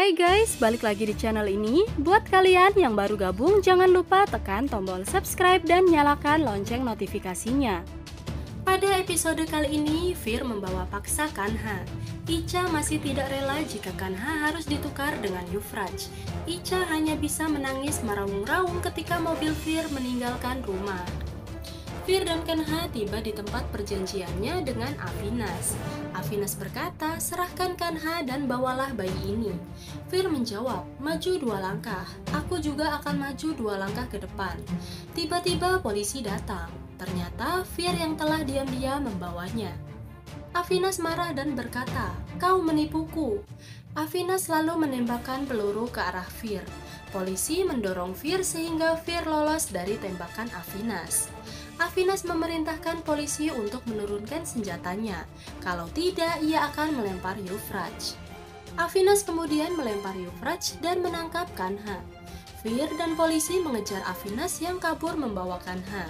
Hai guys, balik lagi di channel ini. Buat kalian yang baru gabung, jangan lupa tekan tombol subscribe dan nyalakan lonceng notifikasinya. Pada episode kali ini, Fir membawa paksa Kanha. Icha masih tidak rela jika Kanha harus ditukar dengan Yuvraj. Icha hanya bisa menangis meraung-raung ketika mobil Fir meninggalkan rumah. Fir dan Kanha tiba di tempat perjanjiannya dengan Avinas. Avinas berkata, serahkan Kanha dan bawalah bayi ini. Fir menjawab, maju 2 langkah. Aku juga akan maju 2 langkah ke depan. Tiba-tiba polisi datang. Ternyata Fir yang telah diam-diam membawanya. Avinas marah dan berkata, kau menipuku. Avinas lalu menembakkan peluru ke arah Fir. Polisi mendorong Fir sehingga Fir lolos dari tembakan Avinas. Avinas memerintahkan polisi untuk menurunkan senjatanya. Kalau tidak, ia akan melempar Yuvraj. Avinas kemudian melempar Yuvraj dan menangkap Kanha. Fir dan polisi mengejar Avinas yang kabur membawa Kanha.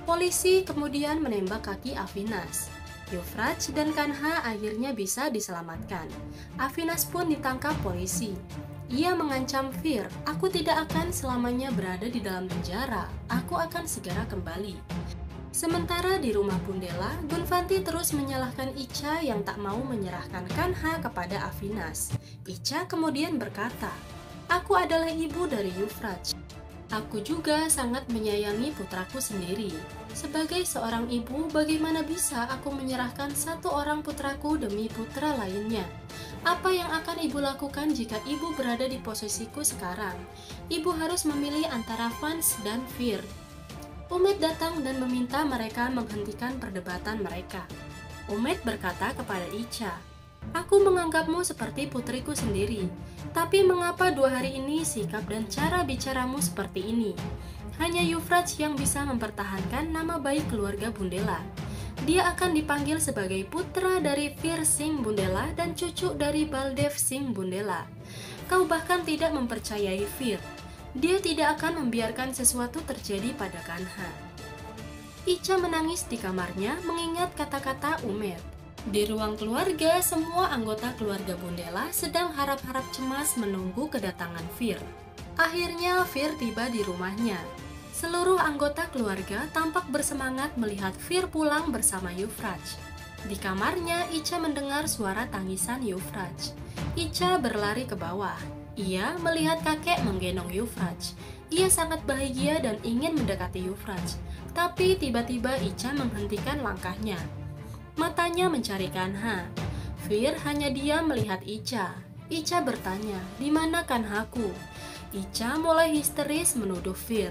Polisi kemudian menembak kaki Avinas. Yuvraj dan Kanha akhirnya bisa diselamatkan. Avinas pun ditangkap polisi. Ia mengancam Fir, aku tidak akan selamanya berada di dalam penjara, aku akan segera kembali. Sementara di rumah Bundela, Gunvanti terus menyalahkan Icha yang tak mau menyerahkan Kanha kepada Avinas. Icha kemudian berkata, aku adalah ibu dari Yuvraj. Aku juga sangat menyayangi putraku sendiri. Sebagai seorang ibu, bagaimana bisa aku menyerahkan satu orang putraku demi putra lainnya? Apa yang akan ibu lakukan jika ibu berada di posisiku sekarang? Ibu harus memilih antara Vance dan Fir. Umed datang dan meminta mereka menghentikan perdebatan mereka. Umed berkata kepada Icha, aku menganggapmu seperti putriku sendiri, tapi mengapa 2 hari ini sikap dan cara bicaramu seperti ini? Hanya Yuvraj yang bisa mempertahankan nama baik keluarga Bundela. Dia akan dipanggil sebagai putra dari Fir Singh Bundela dan cucu dari Baldev Singh Bundela. Kau bahkan tidak mempercayai Fir. Dia tidak akan membiarkan sesuatu terjadi pada Kanha. Icha menangis di kamarnya mengingat kata-kata Umed. Di ruang keluarga, semua anggota keluarga Bundela sedang harap-harap cemas menunggu kedatangan Fir. Akhirnya Fir tiba di rumahnya. Seluruh anggota keluarga tampak bersemangat melihat Fir pulang bersama Yuvraj. Di kamarnya, Icha mendengar suara tangisan Yuvraj. Icha berlari ke bawah. Ia melihat kakek menggendong Yuvraj. Ia sangat bahagia dan ingin mendekati Yuvraj. Tapi tiba-tiba Icha menghentikan langkahnya. Matanya mencari Kanha. Fir hanya diam melihat Icha. Icha bertanya, di mana Kanhaku? Icha mulai histeris menuduh Fir.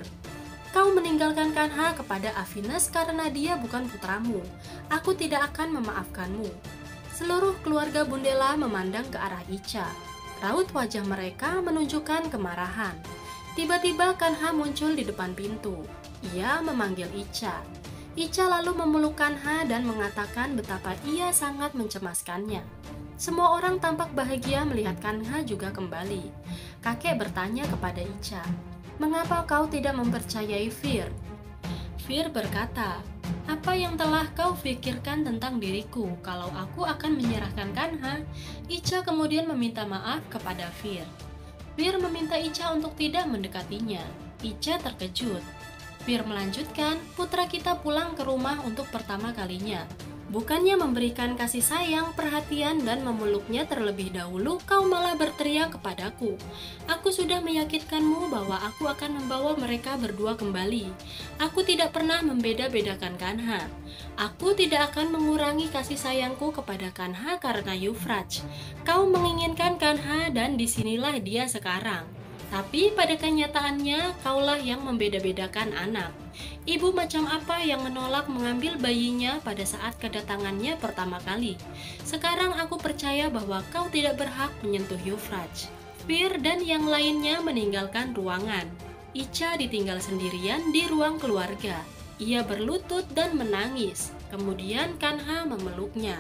Kau meninggalkan Kanha kepada Avinas karena dia bukan putramu. Aku tidak akan memaafkanmu. Seluruh keluarga Bundela memandang ke arah Icha. Raut wajah mereka menunjukkan kemarahan. Tiba-tiba Kanha muncul di depan pintu. Ia memanggil Icha. Icha lalu memeluk Kanha dan mengatakan betapa ia sangat mencemaskannya. Semua orang tampak bahagia melihat Kanha juga kembali. Kakek bertanya kepada Icha, mengapa kau tidak mempercayai Fir? Fir berkata, apa yang telah kau pikirkan tentang diriku kalau aku akan menyerahkan Kanha? Icha kemudian meminta maaf kepada Fir. Fir meminta Icha untuk tidak mendekatinya. Icha terkejut. Fir melanjutkan, putra kita pulang ke rumah untuk pertama kalinya. Bukannya memberikan kasih sayang, perhatian, dan memeluknya terlebih dahulu, kau malah berteriak kepadaku. Aku sudah meyakinkanmu bahwa aku akan membawa mereka berdua kembali. Aku tidak pernah membeda-bedakan Kanha. Aku tidak akan mengurangi kasih sayangku kepada Kanha karena Yuvraj. Kau menginginkan Kanha dan disinilah dia sekarang. Tapi pada kenyataannya, kaulah yang membeda-bedakan anak. Ibu macam apa yang menolak mengambil bayinya pada saat kedatangannya pertama kali? Sekarang aku percaya bahwa kau tidak berhak menyentuh Yuvraj. Fir dan yang lainnya meninggalkan ruangan. Icha ditinggal sendirian di ruang keluarga. Ia berlutut dan menangis. Kemudian Kanha memeluknya.